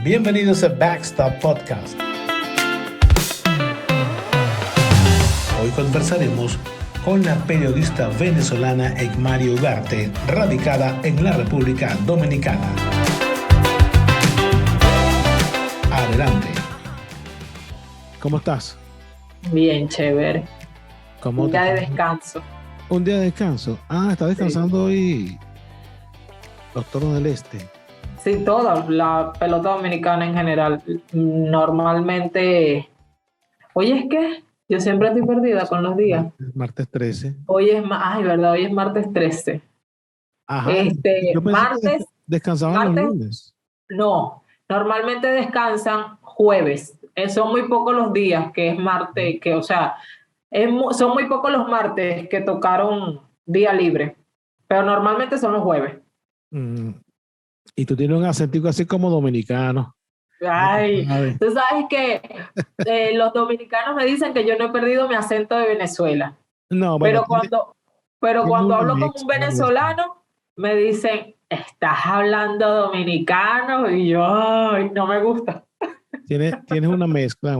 Bienvenidos a Backstop Podcast. Hoy conversaremos con la periodista venezolana Ekmari Ugarte, radicada en la República Dominicana. Adelante. ¿Cómo estás? Bien, chévere. ¿Cómo Un día de descanso. ¿Un día de descanso? Está descansando hoy los Toros del Este. Sí, toda la pelota dominicana en general. Normalmente, hoy es que yo siempre estoy perdida con los días. Martes 13. Hoy es, verdad, hoy es martes 13. Ajá. Yo pensé Martes, que descansaban los lunes. No, normalmente descansan jueves. Son muy pocos los días que es martes, son muy pocos los martes que tocaron día libre, pero normalmente son los jueves. Y tú tienes un acento así como dominicano. Ay, tú sabes que los dominicanos me dicen que yo no he perdido mi acento de Venezuela. No, bueno, pero cuando hablo con un venezolano, me dicen, ¿estás hablando dominicano? Y yo, ay, no me gusta. Tienes una mezcla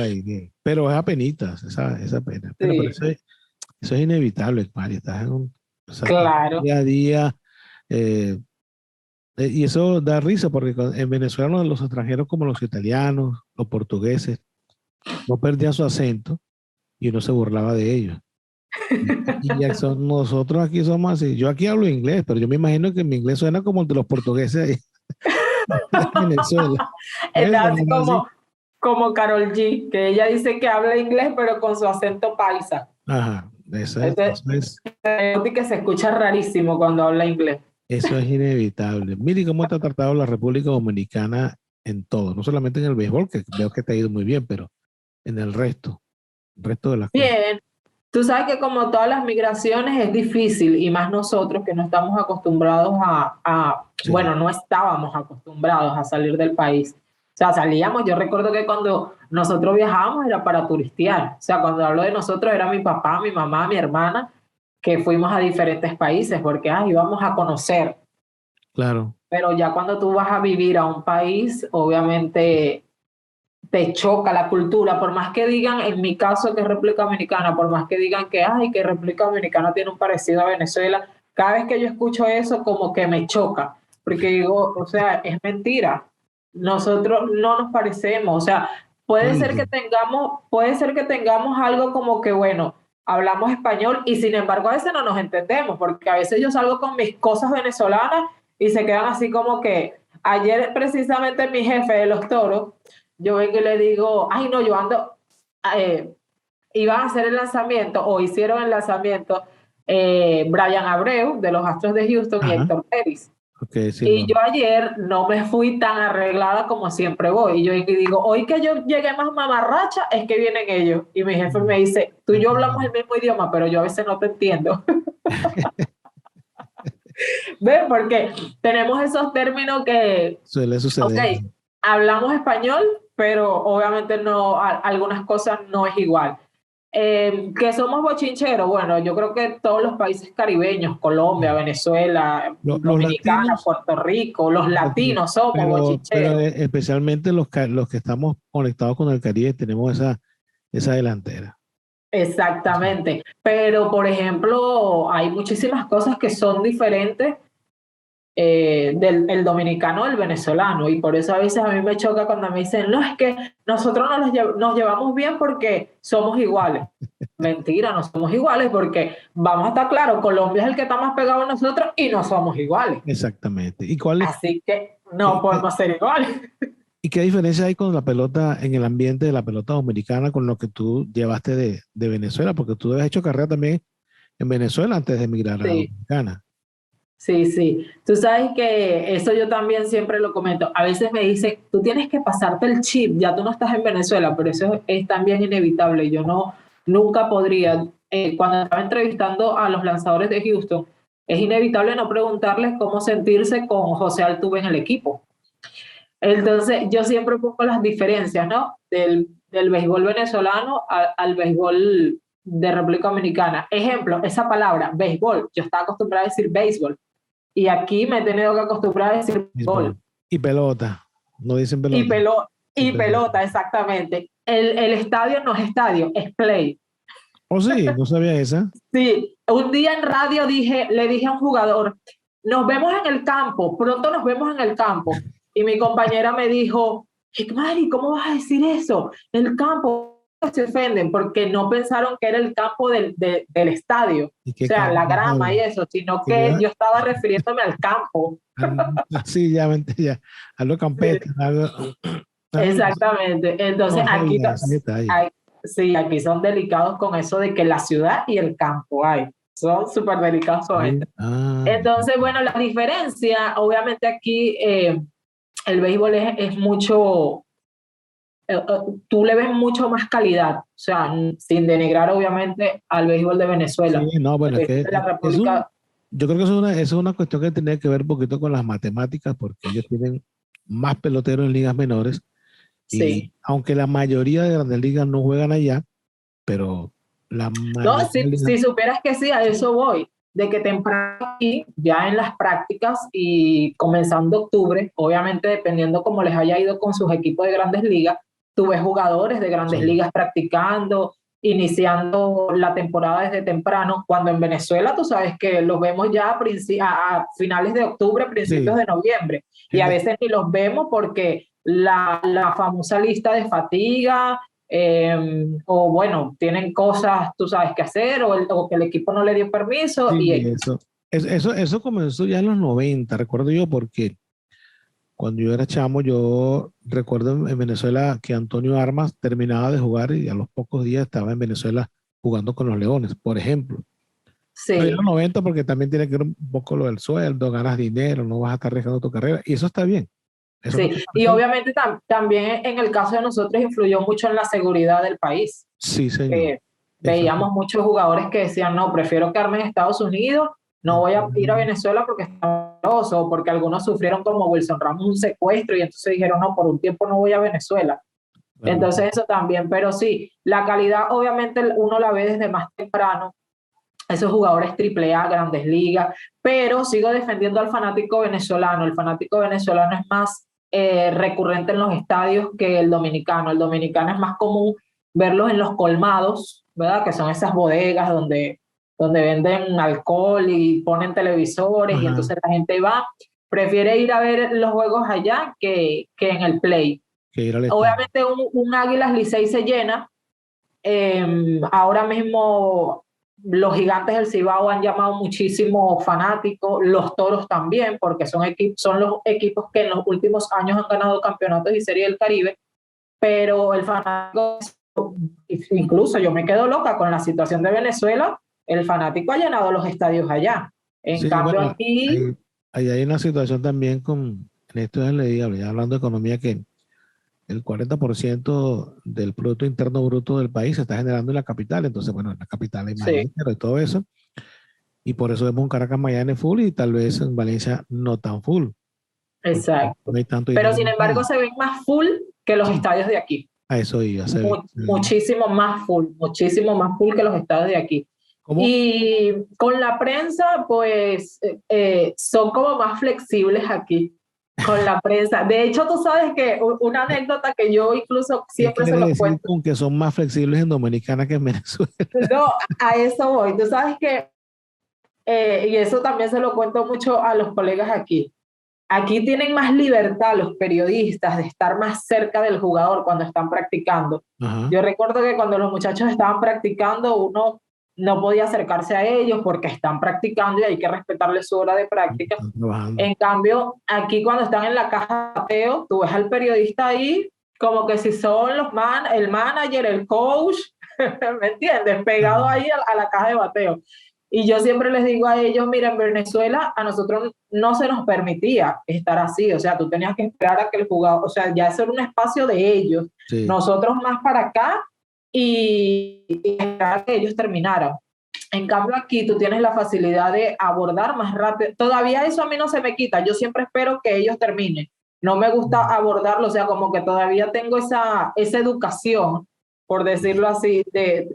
ahí. Pero es apenitas, esa pena. Sí. Pero eso es inevitable, Mari. Estás en Claro. día a día. Y eso da risa porque en Venezuela los extranjeros como los italianos, los portugueses, no perdían su acento y uno se burlaba de ellos. Nosotros aquí somos así. Yo aquí hablo inglés, pero yo me imagino que mi inglés suena como el de los portugueses ahí en Venezuela. Entonces, como Karol G, que ella dice que habla inglés, pero con su acento paisa. Ajá, eso es. Que se escucha rarísimo cuando habla inglés. Eso es inevitable. Mire cómo te ha tratado la República Dominicana en todo, no solamente en el béisbol, que veo que te ha ido muy bien, pero en el resto de las cosas. Bien, tú sabes que como todas las migraciones es difícil, y más nosotros que no estamos acostumbrados no estábamos acostumbrados a salir del país. O sea, salíamos, yo recuerdo que cuando nosotros viajábamos era para turistear. O sea, cuando hablo de nosotros era mi papá, mi mamá, mi hermana, que fuimos a diferentes países porque íbamos a conocer. Claro. Pero ya cuando tú vas a vivir a un país, obviamente te choca la cultura, por más que digan, en mi caso que es República Dominicana, por más que digan que República Dominicana tiene un parecido a Venezuela, cada vez que yo escucho eso como que me choca, porque digo, o sea, es mentira. Nosotros no nos parecemos, o sea, puede ser que tengamos algo como que, bueno, hablamos español y sin embargo a veces no nos entendemos, porque a veces yo salgo con mis cosas venezolanas y se quedan así como que, ayer precisamente mi jefe de los Toros, yo vengo y le digo, yo ando, iban a hacer el lanzamiento o hicieron el lanzamiento Brian Abreu de los Astros de Houston. Ajá. Y Héctor Pérez. Okay, sí, y yo ayer no me fui tan arreglada como siempre voy. Y yo digo, hoy que yo llegué más mamarracha es que vienen ellos. Y mi jefe me dice, tú y yo hablamos el mismo idioma, pero yo a veces no te entiendo. ¿Ves? Porque tenemos esos términos que... Suele suceder. Okay, hablamos español, pero obviamente no, algunas cosas no es igual. Que somos bochincheros, bueno, yo creo que todos los países caribeños, Colombia, Venezuela, Dominicana, latinos, Puerto Rico, los latinos somos bochincheros. Pero especialmente los que estamos conectados con el Caribe tenemos esa delantera. Exactamente, pero por ejemplo, hay muchísimas cosas que son diferentes del dominicano al venezolano, y por eso a veces a mí me choca cuando me dicen, no, es que nosotros nos llevamos bien porque somos iguales. Mentira, no somos iguales porque, vamos a estar claros, Colombia es el que está más pegado a nosotros y no somos iguales. Exactamente. Así que no podemos ser iguales. ¿Y qué diferencia hay con la pelota, en el ambiente de la pelota dominicana con lo que tú llevaste de Venezuela? Porque tú has hecho carrera también en Venezuela antes de emigrar a Dominicana. Sí. Tú sabes que eso yo también siempre lo comento. A veces me dicen, tú tienes que pasarte el chip, ya tú no estás en Venezuela, pero eso es también inevitable. Yo nunca podría. Cuando estaba entrevistando a los lanzadores de Houston, es inevitable no preguntarles cómo sentirse con José Altuve en el equipo. Entonces, yo siempre pongo las diferencias, ¿no? Del béisbol venezolano al béisbol de República Dominicana. Ejemplo, esa palabra, béisbol. Yo estaba acostumbrada a decir béisbol. Y aquí me he tenido que acostumbrar a decir béisbol. Y pelota. No dicen Y, pelota. y Siempre pelota. pelota, exactamente. El estadio no es estadio, es play. Oh, sí, no sabía esa. Sí, un día en radio le dije a un jugador, nos vemos en el campo, pronto nos vemos en el campo. Y mi compañera me dijo, Mari, ¿cómo vas a decir eso? El campo, se ofenden porque no pensaron que era el campo del estadio, o ¿Y qué sea, campo la vas a grama y hablar? eso, sino Que que ya, yo estaba refiriéndome al campo. sí, ya, ya. Algo campestre, algo. Ah, Exactamente. Entonces no aquí, sabía ese detalle. sí, aquí son delicados con eso de que la ciudad y el campo hay. Son súper delicados con Sí. esto. Ah, Entonces, bueno, la diferencia, obviamente aquí el béisbol es mucho, tú le ves mucho más calidad, o sea, sin denigrar obviamente al béisbol de sí, Venezuela. no, El bueno, es béisbol que de la es un, República, yo creo que eso es una cuestión que tiene que ver un poquito con las matemáticas, porque ellos tienen más peloteros en ligas menores, y sí. aunque la mayoría de grandes ligas no juegan allá, pero la No, mayoría de ligas, si supieras que sí, a eso voy, de que temprano aquí, ya en las prácticas y comenzando octubre, obviamente dependiendo cómo les haya ido con sus equipos de grandes ligas, tú ves jugadores de grandes sí, ligas practicando, iniciando la temporada desde temprano, cuando en Venezuela tú sabes que los vemos ya a finales de octubre, principios sí, de noviembre, y a en- veces ni los vemos porque la famosa lista de fatiga, o bueno, tienen cosas, tú sabes, que hacer, o que el equipo no le dio permiso, sí, y eso comenzó ya en los 90 recuerdo yo, porque cuando yo era chamo, yo recuerdo en Venezuela que Antonio Armas terminaba de jugar y a los pocos días estaba en Venezuela jugando con los Leones, por ejemplo. Pero ya en sí, los 90 porque también tiene que ver un poco lo del sueldo, ganas dinero, no vas a estar arriesgando tu carrera, y eso está bien, eso no sí. tiene por Y qué. obviamente también en el caso de nosotros influyó mucho en la seguridad del país. Sí, señor. Eh, Exacto. Veíamos muchos jugadores que decían, no, prefiero quedarme en Estados Unidos, no voy a ir a Ujú. Venezuela porque está peligroso, o porque algunos sufrieron como Wilson Ramos un secuestro y entonces dijeron, no, por un tiempo no voy a Venezuela. Claro. Entonces eso también, pero sí, la calidad obviamente uno la ve desde más temprano, esos jugadores triple A, grandes ligas, pero sigo defendiendo al fanático venezolano. El fanático venezolano es más recurrente en los estadios que el dominicano. El dominicano es más común verlos en los colmados, ¿verdad? Que son esas bodegas donde venden alcohol y ponen televisores y Ajá, entonces la gente va, prefiere ir a ver los juegos allá que en el play. que ir al estadio. Obviamente un Águilas Licey se llena, ahora mismo los Gigantes del Cibao han llamado muchísimo fanáticos, los Toros también, porque son los equipos que en los últimos años han ganado campeonatos y Serie del Caribe, pero el fanático, incluso yo me quedo loca con la situación de Venezuela, el fanático ha llenado los estadios allá. En Sí, cambio bueno, aquí, ahí hay una situación también en esto ya leí, ya hablando de economía, que el 40% del Producto Interno Bruto del país se está generando en la capital. Entonces, bueno, en la capital hay más sí, dinero y todo eso. Y por eso vemos un Caracas Miami full y tal vez en Valencia no tan full, porque no exacto. hay tanto Pero dinero en sin el embargo país. se ven más full que los Sí, estadios de aquí. a eso iba, se ve. Muchísimo más full que los estados de aquí. ¿Cómo? Y con la prensa, pues son como más flexibles aquí con la prensa. De hecho, tú sabes que una anécdota que yo incluso ¿Qué siempre se quiere los decir cuento, con que son más flexibles en Dominicana que en Venezuela? no, a eso voy. Tú sabes que, y eso también se lo cuento mucho a los colegas aquí. Aquí tienen más libertad los periodistas de estar más cerca del jugador cuando están practicando. Ajá. Yo recuerdo que cuando los muchachos estaban practicando, uno no podía acercarse a ellos porque están practicando y hay que respetarles su hora de práctica. Están trabajando. En cambio, aquí cuando están en la caja de bateo, tú ves al periodista ahí como que si son el manager, el coach, ¿me entiendes? Pegado Ajá. ahí a la caja de bateo. Y yo siempre les digo a ellos, mira, en Venezuela a nosotros no se nos permitía estar así, o sea, tú tenías que esperar a que el jugador, o sea, ya eso era un espacio de ellos, Sí. nosotros más para acá y esperar a que ellos terminaran. En cambio aquí tú tienes la facilidad de abordar más rápido, todavía eso a mí no se me quita, yo siempre espero que ellos terminen, no me gusta abordarlo, o sea, como que todavía tengo esa educación, por decirlo así,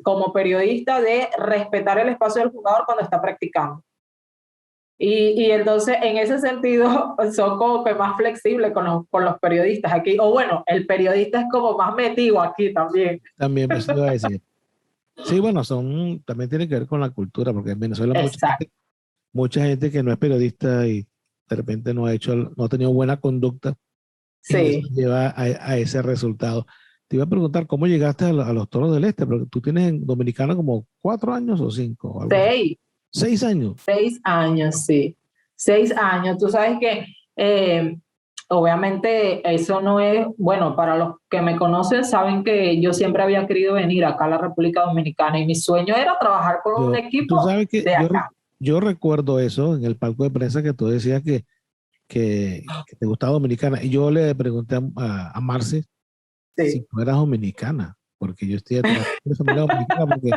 como periodista, de respetar el espacio del jugador cuando está practicando. Y entonces, en ese sentido, son como que más flexibles con los periodistas aquí. O bueno, el periodista es como más metido aquí también. También eso te iba a decir. Sí, bueno, también tiene que ver con la cultura, porque en Venezuela Exacto. mucha gente que no es periodista y de repente no ha tenido buena conducta y eso Sí. lleva a ese resultado. Te iba a preguntar cómo llegaste a los Toros del Este, porque tú tienes en Dominicana como 4 años o 5 o algo así. 6. 6 años. 6 años, sí. 6 años. Tú sabes que obviamente eso no es, bueno, para los que me conocen saben que yo siempre había querido venir acá a la República Dominicana y mi sueño era trabajar con un Tú equipo sabes que de acá. yo recuerdo eso en el palco de prensa que tú decías que te gustaba Dominicana. Y yo le pregunté a Marce si Sí, tú eras dominicana, porque yo estoy detrás de familia dominicana, porque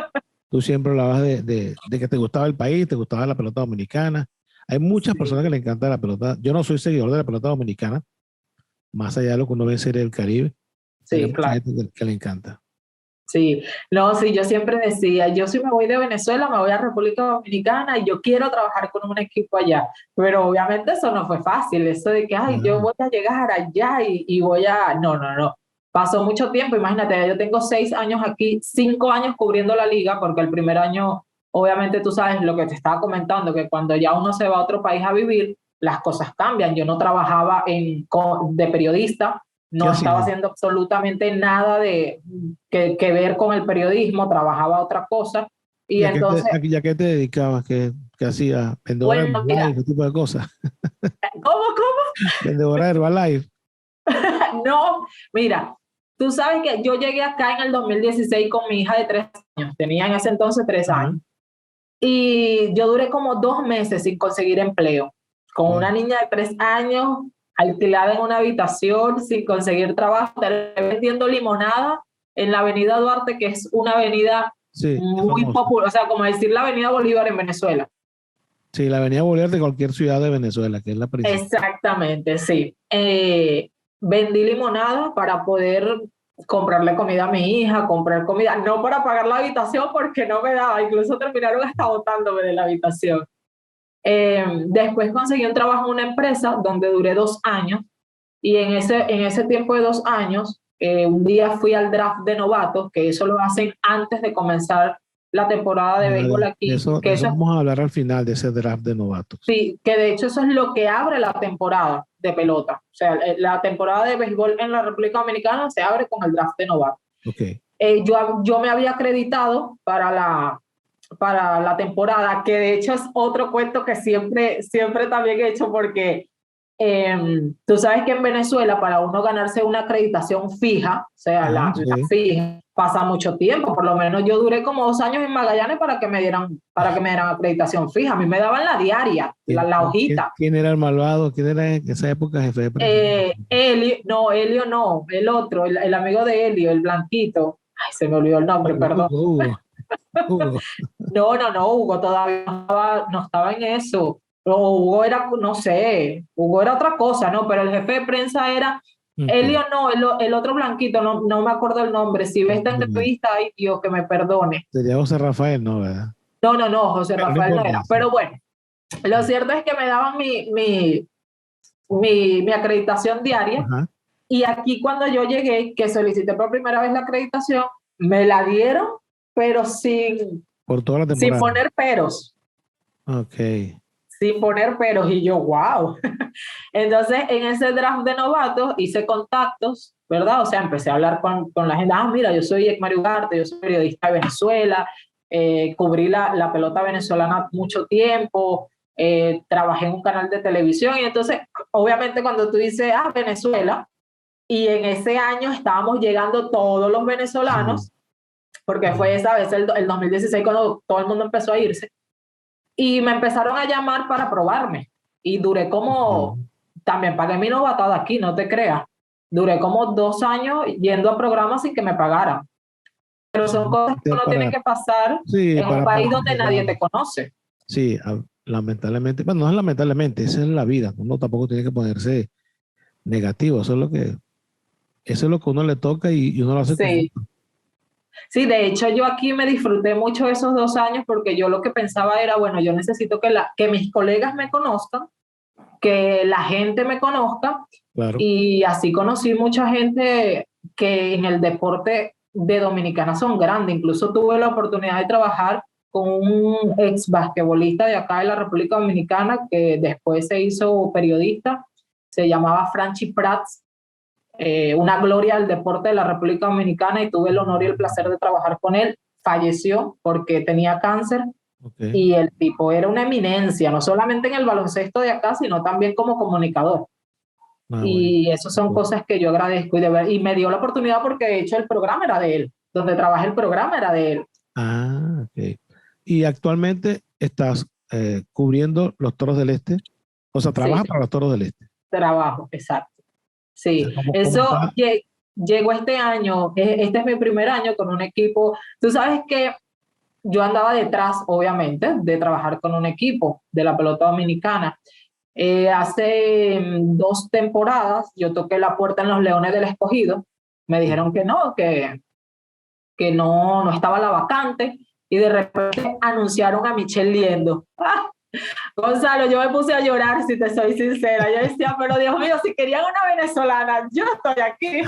tú siempre hablabas de que te gustaba el país, te gustaba la pelota dominicana. Hay muchas personas sí, que le encanta la pelota. Yo no soy seguidor de la pelota dominicana, más allá de lo que uno ve en Serie del Caribe, pero hay sí, mucha claro. gente que le encanta. Sí, no, sí, yo siempre decía, yo si me voy de Venezuela, me voy a República Dominicana y yo quiero trabajar con un equipo allá, pero obviamente eso no fue fácil, eso de que, ay, yo Ah, voy a llegar allá y voy a, no, no, no, pasó mucho tiempo, imagínate, yo tengo 6 años aquí, 5 años cubriendo la liga, porque el primer año, obviamente tú sabes lo que te estaba comentando, que cuando ya uno se va a otro país a vivir, las cosas cambian, yo no trabajaba de periodista, ¿qué no estaba hacías? haciendo absolutamente nada que ver con el periodismo, trabajaba otra cosa. Y entonces, ¿Y a qué te dedicabas? ¿Qué hacías? ¿Vendedora de bueno, mira, Herbalife? ¿Ese tipo de cosas? ¿cómo? ¿Vendedora de Herbalife? No, mira, tú sabes que yo llegué acá en el 2016 con mi hija de 3 años, tenía en ese entonces tres Ajá. años, y yo duré como 2 meses sin conseguir empleo, con Wow. una niña de 3 años, alquilada en una habitación, sin conseguir trabajo, vendiendo limonada en la avenida Duarte, que es una avenida Sí, es muy famosa. popular, o sea, como decir la avenida Bolívar en Venezuela. Sí, la Avenida Bolívar de cualquier ciudad de Venezuela, que es la principal. Exactamente, sí. Vendí limonada para poder comprarle comida a mi hija, comprar comida, no para pagar la habitación porque no me daba, incluso terminaron hasta botándome de la habitación. Después conseguí un trabajo en una empresa donde duré 2 años y en ese tiempo de 2 años, un día fui al draft de novatos, que eso lo hacen antes de comenzar la temporada de Ah, béisbol aquí, de que eso eso es vamos a hablar al final de ese draft de novatos. sí, que de hecho eso es lo que abre la temporada de pelota. O sea, la temporada de béisbol en la República Dominicana se abre con el draft de novatos. Ok. Yo me había acreditado para la temporada, que de hecho es otro cuento que siempre también he hecho porque tú sabes que en Venezuela para uno ganarse una acreditación fija, o sea, Ajá, la sí. fija, pasa mucho tiempo. Por lo menos yo duré como 2 años en Magallanes para que me dieran acreditación fija. A mí me daban la diaria, la hojita. ¿Quién era el malvado? ¿Quién era en esa época jefe de prensa? Helio no, el otro, el amigo de Helio, el blanquito. Ay, se me olvidó el nombre, perdón. Hugo. Hugo. No, no, no, Hugo todavía no estaba en eso. O Hugo era, no sé, Hugo era otra cosa, ¿no? Pero el jefe de prensa era Ok. Helio, no, el otro blanquito, no me acuerdo el nombre. Si ves esta Bueno, entrevista, ay Dios, que me perdone. sería José Rafael, ¿no? ¿Verdad? No, no, no, José Pero no Rafael no importa. era. Sí. Pero bueno, lo cierto es que me daban mi acreditación diaria. Ajá. Y aquí cuando yo llegué, que solicité por primera vez la acreditación, me la dieron, pero Por toda la sin temporada. poner peros. Ok. Sin poner peros, y yo, wow. Entonces, en ese draft de novatos hice contactos, ¿verdad? O sea, empecé a hablar con la gente, mira, yo soy Ekmari Ugarte, yo soy periodista de Venezuela, cubrí la pelota venezolana mucho tiempo, trabajé en un canal de televisión, y entonces, obviamente, cuando tú dices, Venezuela, y en ese año estábamos llegando todos los Sí. venezolanos, porque fue esa vez el 2016 cuando todo el mundo empezó a irse, y me empezaron a llamar para probarme. Y duré como, Ok. también pagué mi novatada aquí, no te creas. Duré como 2 años yendo a programas sin que me pagaran. Pero son cosas que uno tiene Para, que pasar sí, en un para país donde nadie mejorar. te conoce. Sí, lamentablemente, bueno, no es lamentablemente, esa es la vida. Uno tampoco tiene que ponerse negativo, eso es lo que uno le toca y uno lo hace con Sí, gusto. Sí, de hecho yo aquí me disfruté mucho esos 2 años porque yo lo que pensaba era, bueno, yo necesito que mis colegas me conozcan, que la gente me conozca, Claro. y así conocí mucha gente que en el deporte de Dominicana son grandes. Incluso tuve la oportunidad de trabajar con un ex basquetbolista de acá de la República Dominicana que después se hizo periodista, se llamaba Franchi Prats, una gloria del deporte de la República Dominicana, y tuve el honor y el placer de trabajar con él. Falleció porque tenía cáncer. Ok. Y el tipo era una eminencia, no solamente en el baloncesto de acá, sino también como comunicador. Ah, bueno. Y eso son cosas que yo agradezco, y me dio la oportunidad porque de hecho el programa era de él, donde trabajé el programa era de él. Ah, ok. Y actualmente estás cubriendo los Toros del Este. O sea, Sí, trabajas para los Toros del Este. trabajo, exacto. O sea, Sí, ¿cómo eso está? llegó este año, este es mi primer año con un equipo. Tú sabes que yo andaba detrás, obviamente, de trabajar con un equipo de la pelota dominicana. Hace 2 temporadas yo toqué la puerta en los Leones del Escogido, me dijeron que no, que no, no estaba la vacante, y de repente anunciaron a Michelle Liendo. ¡Ah! Gonzalo, yo me puse a llorar, si te soy sincera. Yo decía, pero Dios mío, si querían una venezolana, yo estoy aquí.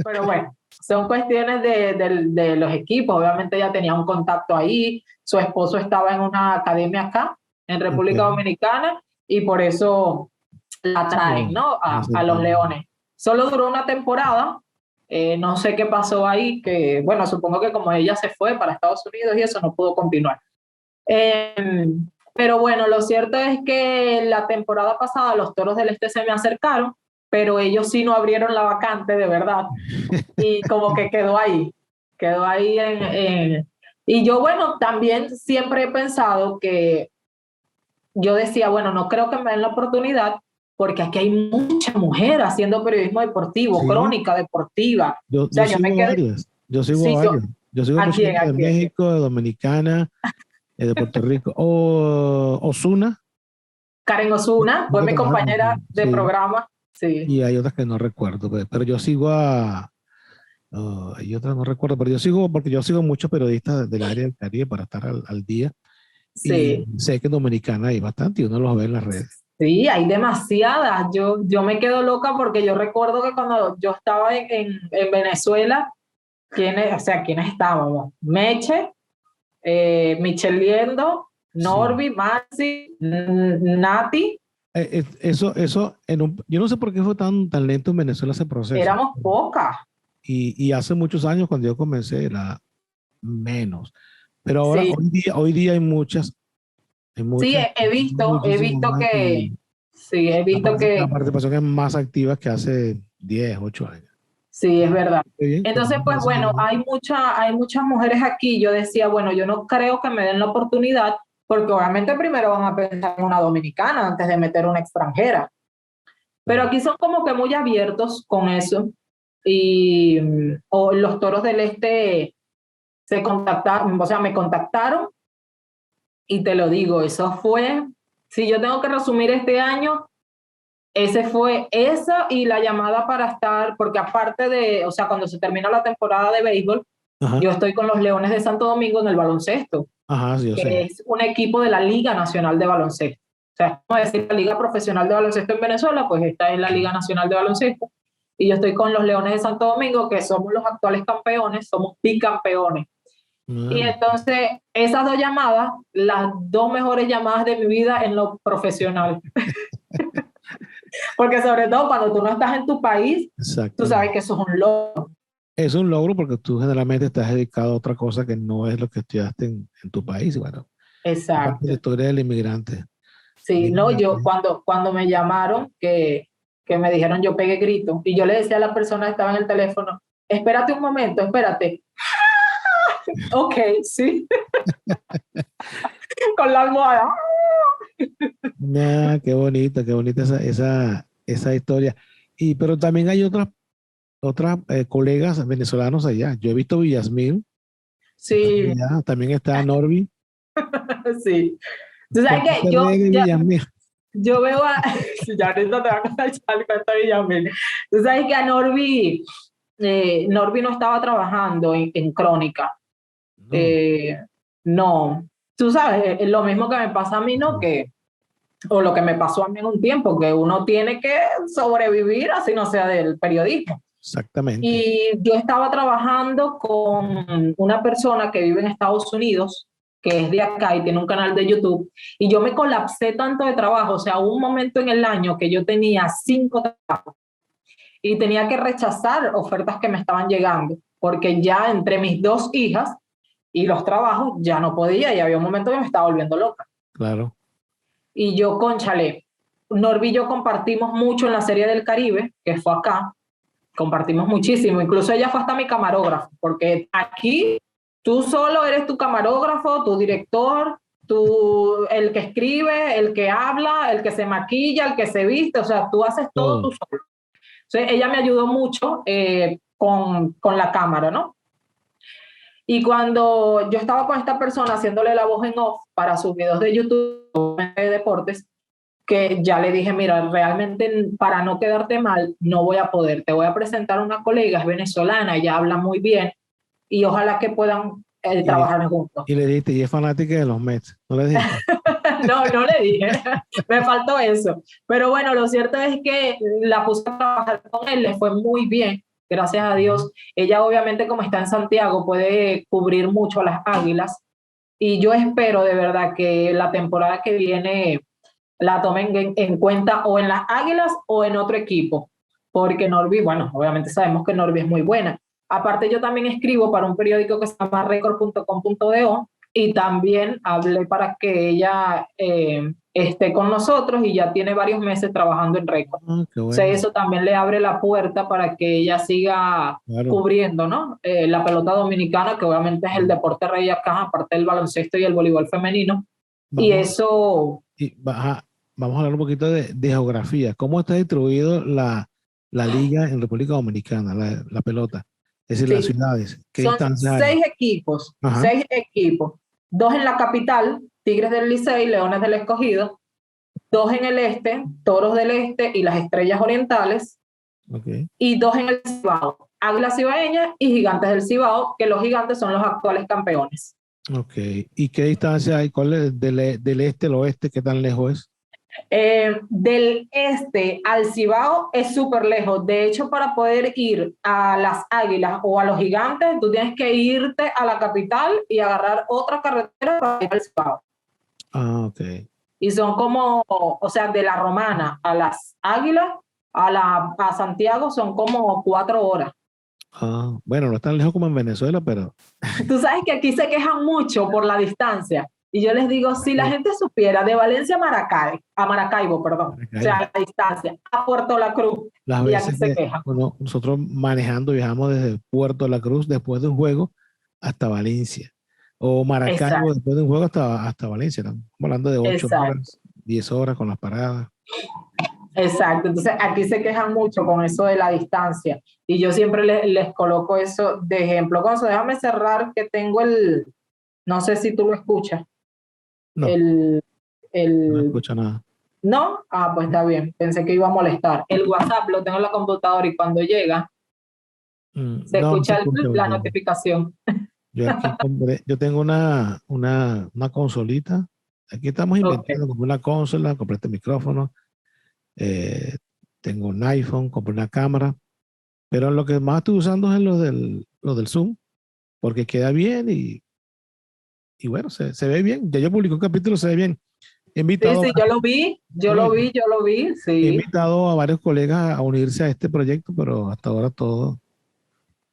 Pero bueno, son cuestiones de los equipos. Obviamente ella tenía un contacto ahí, su esposo estaba en una academia acá, en República Ok. Dominicana, y por eso la traen, Bueno, ¿no? ya se A los entiende. Leones. Solo duró una temporada, no sé qué pasó ahí, que bueno, supongo que como ella se fue para Estados Unidos y eso, no pudo continuar. Eh, pero bueno, lo cierto es que la temporada pasada los Toros del Este se me acercaron, pero ellos sí no abrieron la vacante de verdad, y como que quedó ahí y yo, bueno, también siempre he pensado que yo decía, bueno, no creo que me den la oportunidad porque aquí hay mucha mujer haciendo periodismo deportivo, Sí, crónica deportiva. O yo sea, yo me sigo quedé, varias. Yo sigo sí, yo, varias. Yo sigo ¿a mucha quién, gente a de quién? México, de Dominicana, de Puerto Rico. O Osuna. Karen Osuna Creo fue que mi trabaja con compañera Ozuna, de sí. programa, sí. Y hay otras que no recuerdo, pero yo sigo hay otras no recuerdo, pero yo sigo, porque yo sigo muchos periodistas del área del Caribe para estar al día. Y Sí, sé que en Dominicana hay bastante y uno los ve en las redes. sí, hay demasiadas. Yo me quedo loca porque yo recuerdo que cuando yo estaba en Venezuela, o sea, ¿quiénes estábamos? Meche, Michelle Liendo, Sí. Norby, Maxi, Nati, Yo no sé por qué fue tan lento en Venezuela ese proceso. éramos pocas. Y hace muchos años cuando yo comencé era menos. Pero ahora, Sí, hoy día hay sí, muchas, he muchísimo visto más que, y sí, he visto la que, participación es más activa que hace 10 8 años. sí, es verdad. Qué bien, pero Entonces, me pues parece muy bueno, bien. hay muchas mujeres aquí. Yo decía, bueno, yo no creo que me den la oportunidad, porque obviamente primero van a pensar en una dominicana antes de meter una extranjera. Pero Claro. aquí son como que muy abiertos con eso. Y o los Toros del Este se contactaron, o sea, me contactaron, y te lo digo, eso fue, si yo tengo que resumir este año, ese fue eso y la llamada para estar, porque aparte de, o sea, cuando se termina la temporada de béisbol, Ajá, yo estoy con los Leones de Santo Domingo en el baloncesto, ajá, sí, yo que sé. es un equipo de la Liga Nacional de Baloncesto. O sea, es como decir la Liga Profesional de Baloncesto en Venezuela, pues esta es la Liga Nacional de Baloncesto. Y yo estoy con los Leones de Santo Domingo, que somos los actuales campeones, somos bicampeones. Ah, Y entonces, esas dos llamadas, las dos mejores llamadas de mi vida en lo profesional. Porque sobre todo cuando tú no estás en tu país, tú sabes exactamente. que eso es un logro. Es un logro porque tú generalmente estás dedicado a otra cosa que no es lo que estudiaste en tu país. Bueno, parte de la Exacto. historia del inmigrante. Sí, no, Mira, yo cuando me llamaron, que me dijeron, yo pegué grito, y yo le decía a la persona que estaba en el teléfono, espérate un momento, espérate. Ok, sí, con la almohada. qué bonita esa historia. Pero también hay otras colegas venezolanos allá. Yo he visto Villasmil, están Sí, allá. También está Norby. sí. Tú sabes que Conoce reggae Villasmil. yo veo a, ya ahorita te voy a contar el cuento de Villamil. Tú sabes que a Norby Norby no estaba trabajando en Crónica. No. No, tú sabes, lo mismo que me pasa a mí, ¿no? O lo que me pasó a mí en un tiempo, que uno tiene que sobrevivir así no sea del periodismo. Exactamente. Y yo estaba trabajando con una persona que vive en Estados Unidos, que es de acá y tiene un canal de YouTube, y yo me colapsé tanto de trabajo, o sea, hubo un momento en el año que yo tenía 5 trabajos y tenía que rechazar ofertas que me estaban llegando, porque ya entre mis 2 hijas y los trabajos ya no podía y había un momento que me estaba volviendo loca. Claro. Y yo, cónchale, Norby y yo compartimos mucho en la Serie del Caribe, que fue acá, compartimos muchísimo, incluso ella fue hasta mi camarógrafo, porque aquí tú solo eres tu camarógrafo, tu director, el que escribe, el que habla, el que se maquilla, el que se viste, o sea, tú haces todo tú solo. Entonces ella me ayudó mucho con la cámara, ¿no? Y cuando yo estaba con esta persona haciéndole la voz en off para sus videos de YouTube de deportes, que ya le dije, mira, realmente para no quedarte mal, no voy a poder. Te voy a presentar a una colega, es venezolana, ella habla muy bien y ojalá que puedan trabajar juntos. Y le dijiste, y es fanática de los Mets. ¿No le dijiste? No, no le dije, me faltó eso. Pero bueno, lo cierto es que la puse a trabajar con él, le fue muy bien, gracias a Dios. Ella obviamente como está en Santiago puede cubrir mucho a las Águilas y yo espero de verdad que la temporada que viene la tomen en cuenta o en las Águilas o en otro equipo, porque Norby, bueno, obviamente sabemos que Norby es muy buena. Aparte yo también escribo para un periódico que se llama record.com.do y también hablé para que ella esté con nosotros y ya tiene varios meses trabajando en Record. Qué bueno. O sea, eso también le abre la puerta para que ella siga cubriendo, ¿no? La pelota dominicana, que obviamente es el deporte rey acá, aparte del baloncesto y el voleibol femenino. Y eso... Vamos a hablar un poquito de geografía. ¿Cómo está distribuido la liga en República Dominicana, la pelota? Es decir, las ciudades. Son 6 equipos, 6 equipos. 2 en la capital, Tigres del Licey, Leones del Escogido. 2 en el este, Toros del Este y las Estrellas Orientales. Y 2 en el Cibao, Águilas Cibaeñas y Gigantes del Cibao, que los Gigantes son los actuales campeones. Ok. ¿Y qué distancia hay? ¿Cuál es del este al oeste? ¿Qué tan lejos es? Del este al Cibao es súper lejos. De hecho, para poder ir a las Águilas o a los Gigantes, tú tienes que irte a la capital y agarrar otra carretera para ir al Cibao. Ah, ok. Y son como, o sea, de la Romana a las Águilas, a Santiago son como 4 horas. Ah, bueno, no es tan lejos como en Venezuela, pero... Tú sabes que aquí se quejan mucho por la distancia. Y yo les digo, si la gente supiera de Valencia a Maracaibo, perdón, o sea, a la distancia, a Puerto La Cruz, las veces se quejan. Bueno, nosotros manejando viajamos desde Puerto La Cruz después de un juego hasta Valencia. O Maracaibo después de un juego hasta Valencia. Estamos hablando de 8 horas, 10 horas con las paradas. Exacto, entonces aquí se quejan mucho con eso de la distancia y yo siempre les coloco eso de ejemplo. Gonzo, déjame cerrar que tengo no sé si tú lo escuchas. No, no escucho nada. ¿No? Ah, pues está bien, pensé que iba a molestar. El WhatsApp lo tengo en la computadora y cuando llega se escucha la notificación. Yo tengo una consolita. Aquí estamos inventando como una consola, compré este micrófono. Tengo un iPhone, compré una cámara, pero lo que más estoy usando es lo del Zoom, porque queda bien y bueno, se ve bien. Ya yo publiqué un capítulo, se ve bien. He invitado sí, yo lo vi, sí. He invitado a varios colegas a unirse a este proyecto, pero hasta ahora todos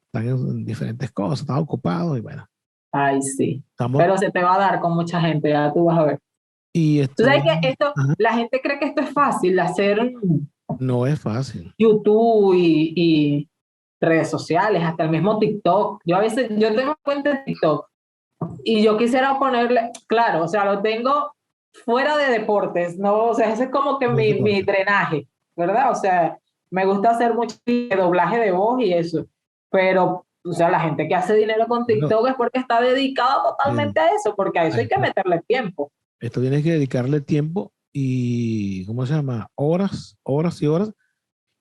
están en diferentes cosas, están ocupados y bueno. Ay, sí. Pero se te va a dar con mucha gente, ya tú vas a ver. Tú sabes que esto, la gente cree que esto es fácil, hacer... No es fácil. YouTube y redes sociales, hasta el mismo TikTok. Yo tengo cuenta de TikTok y yo quisiera ponerle, claro, o sea, lo tengo fuera de deportes, ¿no? O sea, ese es como que mi drenaje, ¿verdad? O sea, me gusta hacer mucho doblaje de voz y eso, pero, o sea, la gente que hace dinero con TikTok es porque está dedicada totalmente a eso, porque a eso hay que meterle tiempo. Esto tienes que dedicarle tiempo y, ¿cómo se llama? Horas y horas.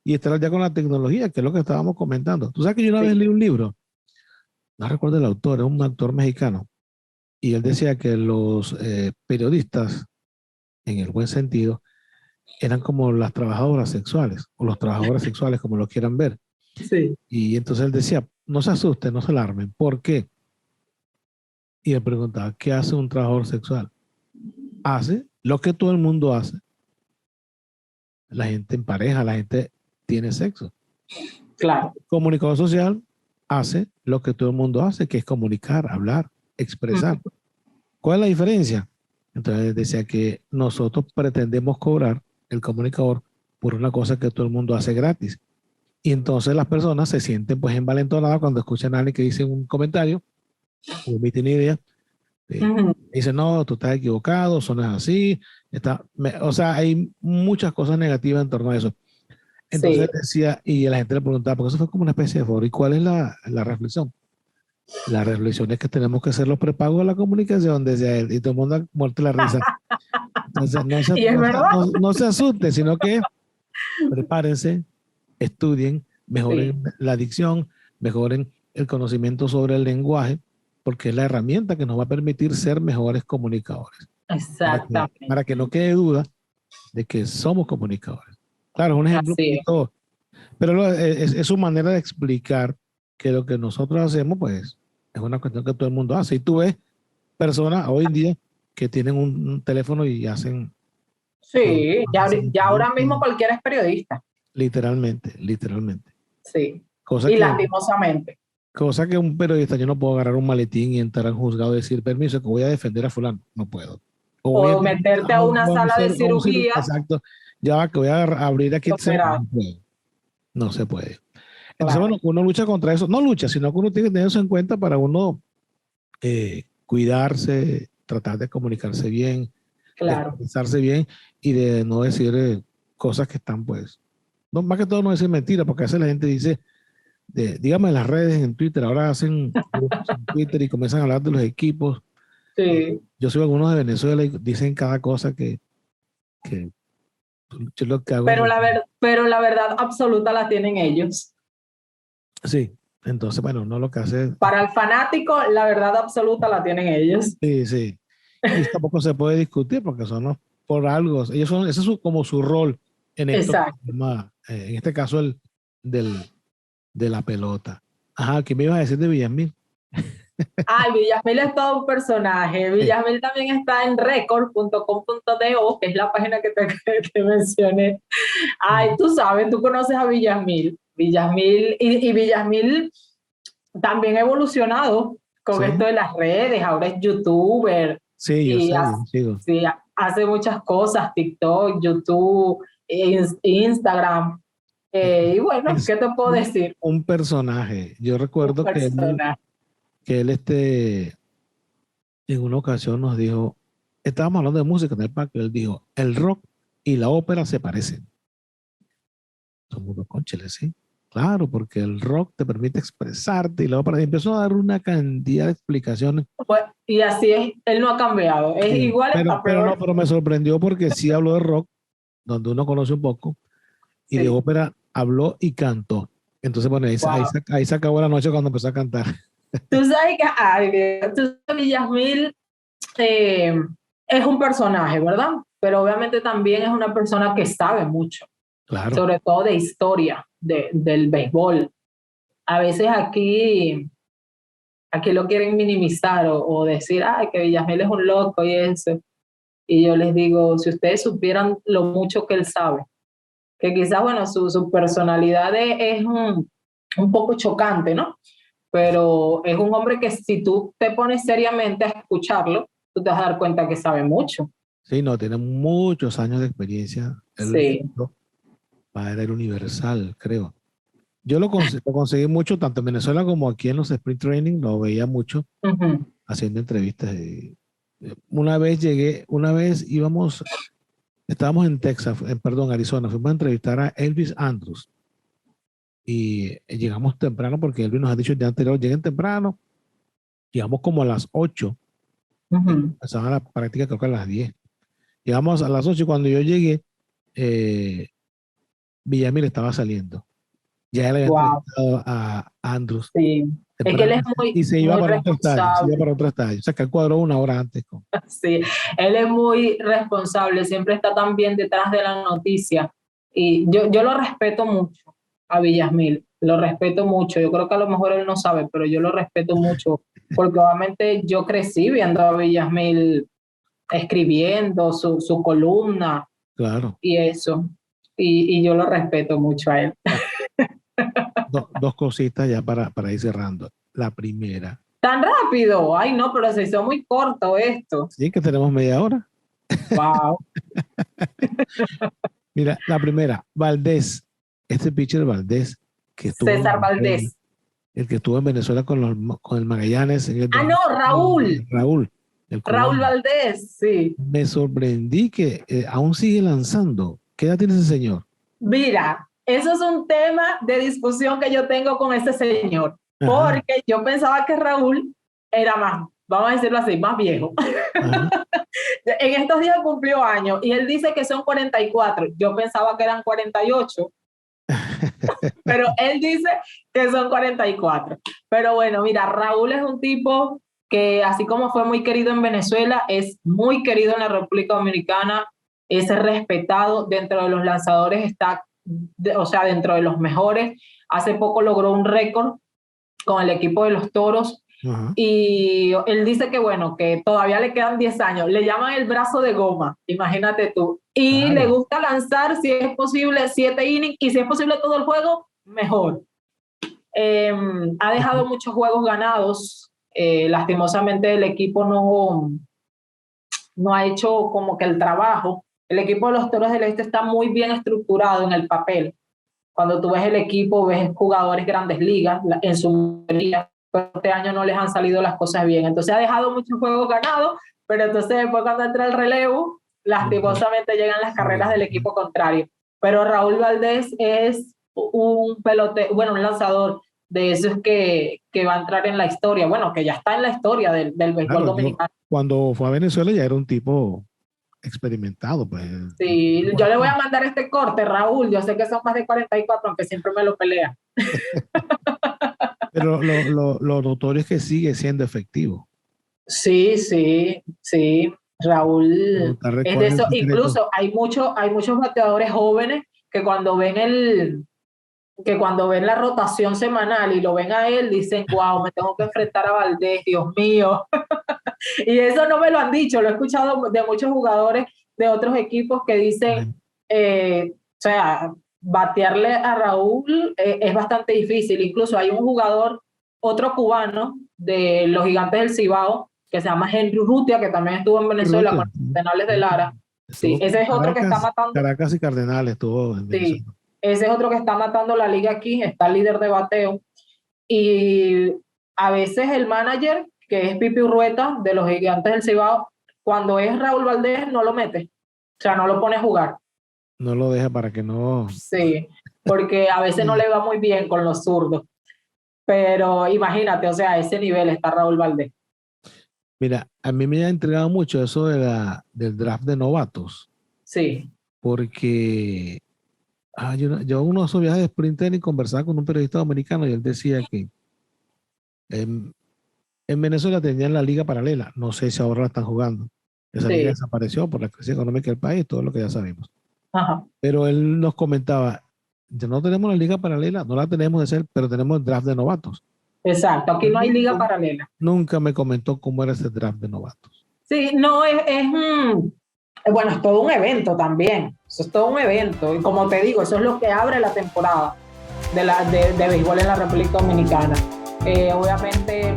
y estar ya con la tecnología, que es lo que estábamos comentando. Tú sabes que yo una vez leí un libro, no recuerdo el autor, es un actor mexicano, y él decía que los periodistas, en el buen sentido, eran como las trabajadoras sexuales, o los trabajadores sexuales, como lo quieran ver. Sí. Y entonces él decía, no se asusten, no se alarmen. ¿Por qué? Y él preguntaba, ¿qué hace un trabajador sexual? Hace lo que todo el mundo hace. La gente en pareja, la gente tiene sexo. Claro. Comunicador social hace lo que todo el mundo hace, que es comunicar, hablar, expresar. ¿Cuál es la diferencia? Entonces decía que nosotros pretendemos cobrar el comunicador por una cosa que todo el mundo hace gratis. Y entonces las personas se sienten pues envalentonadas cuando escuchan a alguien que dice un comentario o emite una idea. Dicen, no, tú estás equivocado, eso no es así. O sea, hay muchas cosas negativas en torno a eso. Entonces Sí. decía, y la gente le preguntaba, porque eso fue como una especie de foro. ¿Y cuál es la reflexión? La reflexión es que tenemos que hacer los prepagos de la comunicación desde él. Y todo el mundo ha muerto la risa. Entonces, Y es verdad. no se asusten, sino que prepárense, estudien, Sí, mejoren la dicción, mejoren el conocimiento sobre el lenguaje, porque es la herramienta que nos va a permitir ser mejores comunicadores. Para que exactamente. no quede duda de que somos comunicadores. Claro, es un ejemplo un Así es. poquito, pero es su manera de explicar que lo que nosotros hacemos, pues, es una cuestión que todo el mundo hace. Y tú ves personas hoy en día que tienen un teléfono y hacen, Sí, hacen ya ahora mismo cualquiera es periodista. literalmente, literalmente. Sí. Cosa Y que, lastimosamente. cosa que un periodista, yo no puedo agarrar un maletín y entrar al juzgado y decir, permiso, que voy a defender a fulano. No puedo. O voy a O defender meterte a una sala de a un cirugía exacto, ya va, que voy a abrir aquí, y operar. no puedo. No se puede. Entonces, Claro, bueno, uno lucha contra eso. No lucha, sino que uno tiene que tener eso en cuenta para uno cuidarse, tratar de comunicarse bien, de claro. expresarse bien y de no decir cosas que están, pues, no, más que todo no decir mentiras, porque a veces la gente dice, dígame en las redes, en Twitter, ahora hacen grupos en Twitter y comienzan a hablar de los equipos. Sí. Yo soy algunos de Venezuela y dicen cada cosa que yo lo que hago es... Pero la verdad absoluta la tienen ellos. Sí, entonces, bueno, uno lo que hace es... Para el fanático, la verdad absoluta la tienen ellos. Sí, sí. Y tampoco se puede discutir porque son por algo. Ellos son, ese es como su rol en esto, Exacto. en este caso de la pelota. Ajá, ¿qué me ibas a decir de Villamil? Ay, Villamil es todo un personaje. Sí. Villamil también está en record.com.do, que es la página que te mencioné. Ay, tú sabes, tú conoces a Villamil. Villamil y Villamil también ha evolucionado con esto Sí, de las redes. Ahora es youtuber sí, yo y sé, yo sigo. sí, hace muchas cosas, TikTok, YouTube, Instagram. Y bueno, Es ¿qué te puedo decir? un personaje. Yo Un recuerdo personaje. que él en una ocasión nos dijo, estábamos hablando de música en el parque, él dijo, el rock y la ópera se parecen. Somos unos cóncheles, ¿sí? Claro, porque el rock te permite expresarte y la ópera y empezó a dar una cantidad de explicaciones. Pues, y así es, él no ha cambiado. Es Sí, igual, está pero no, peor. pero me sorprendió porque sí habló de rock, donde uno conoce un poco, y de Sí. ópera habló y cantó. Entonces, bueno, Wow. ahí se acabó la noche cuando empezó a cantar. Tú sabes que, ay, Dios, tú sabes que Yasmil eh, es un personaje, ¿verdad? Pero obviamente también es una persona que sabe mucho, Claro, sobre todo de historia del béisbol. A veces aquí lo quieren minimizar o decir, ay, que Villamil es un loco y eso. Y yo les digo, si ustedes supieran lo mucho que él sabe, que quizás, bueno, su personalidad es un poco chocante, ¿no? Pero es un hombre que si tú te pones seriamente a escucharlo, tú te vas a dar cuenta que sabe mucho. sí, no, tiene muchos años de experiencia. Él Sí. era el universal, creo. Yo lo conseguí mucho, tanto en Venezuela como aquí en los sprint training, lo veía mucho Uh-huh. haciendo entrevistas. Una vez estábamos en Texas, perdón, Arizona, fuimos a entrevistar a Elvis Andrews y llegamos temprano porque Elvis nos ha dicho el día anterior, lleguen temprano, llegamos como a las 8 y Uh-huh. empezaban la práctica creo que a las 10. Llegamos a las 8 y cuando yo llegué, eh, Villamil estaba saliendo. Ya él había entrevistado a Andrews. Sí. Es que él es y se iba muy para otro estadio, responsable. se iba para otro estadio. O sea, que él cuadró una hora antes. Sí, él es muy responsable, siempre está también detrás de la noticia. Y yo lo respeto mucho a Villasmil, lo respeto mucho. Yo creo que a lo mejor él no sabe, pero yo lo respeto mucho, porque obviamente yo crecí viendo a Villasmil escribiendo su columna. Claro. Y eso. Y yo lo respeto mucho a él. Dos cositas ya para ir cerrando. La primera. ¿Tan rápido? Ay, no, pero se hizo muy corto esto. Sí, que tenemos media hora. Wow. Mira, la primera, Valdés. Este pitcher Valdés. Que estuvo César Valdés. El que estuvo en Venezuela con el Magallanes. No, Raúl. Raúl Valdés, sí. Me sorprendí que aún sigue lanzando. ¿Qué edad tiene ese señor? Mira, eso es un tema de discusión que yo tengo con ese señor. Ajá. Porque yo pensaba que Raúl era más, vamos a decirlo así, más viejo. En estos días cumplió años y él dice que son 44. Yo pensaba que eran 48. Pero él dice que son 44. Pero bueno, mira, Raúl es un tipo que así como fue muy querido en Venezuela, es muy querido en la República Dominicana, es respetado dentro de los lanzadores, está, o sea, dentro de los mejores. Hace poco logró un récord con el equipo de los Toros. Uh-huh. Y él dice que bueno, que todavía le quedan 10 años, le llaman el brazo de goma, imagínate tú, y le gusta lanzar si es posible 7 innings y si es posible todo el juego, mejor. Ha dejado muchos juegos ganados, lastimosamente el equipo no ha hecho como que el trabajo. El equipo de los Toros del Este está muy bien estructurado en el papel. Cuando tú ves el equipo, ves jugadores grandes ligas, en su mayoría, pero este año no les han salido las cosas bien. Entonces ha dejado muchos juegos ganados, pero entonces después cuando entra el relevo, lastimosamente llegan las carreras del equipo contrario. Pero Raúl Valdés es un lanzador de esos que va a entrar en la historia, bueno, que ya está en la historia del béisbol dominicano. Cuando fue a Venezuela ya era un tipo experimentado, pues. Sí, yo le voy a mandar este corte, Raúl, yo sé que son más de 44, aunque siempre me lo pelea. Pero lo notorio es que sigue siendo efectivo. Sí. Raúl es de eso. Incluso hay muchos bateadores jóvenes que cuando ven la rotación semanal y lo ven a él, dicen, wow, me tengo que enfrentar a Valdés, Dios mío. Y eso no me lo han dicho, lo he escuchado de muchos jugadores de otros equipos que dicen, o sea, batearle a Raúl es bastante difícil. Incluso hay un jugador, otro cubano de los Gigantes del Cibao, que se llama Henry Urrutia, que también estuvo en Venezuela con los Cardenales de Lara. Sí, ese es otro que está matando. Caracas y Cardenales estuvo en Venezuela. Sí, ese es otro que está matando la liga aquí, está líder de bateo. Y a veces el manager, que es Pipi Urrueta, de los Gigantes del Cibao, cuando es Raúl Valdés, no lo mete. O sea, no lo pone a jugar. No lo deja para que no... Sí, porque a veces no le va muy bien con los zurdos. Pero imagínate, o sea, a ese nivel está Raúl Valdés. Mira, a mí me ha intrigado mucho eso del draft de novatos. Sí. Porque yo uno de esos viajes de sprint training conversaba con un periodista dominicano y él decía que en Venezuela tenían la liga paralela. No sé si ahora la están jugando. Esa liga desapareció por la crisis económica del país, todo lo que ya sabemos. Ajá. Pero él nos comentaba, ya no tenemos la liga paralela, no la tenemos de ser, pero tenemos el draft de novatos. Exacto, aquí no hay liga paralela. Nunca me comentó cómo era ese draft de novatos. Sí, no, bueno, es todo un evento también. Eso es todo un evento. Y como te digo, eso es lo que abre la temporada de béisbol en la República Dominicana. Obviamente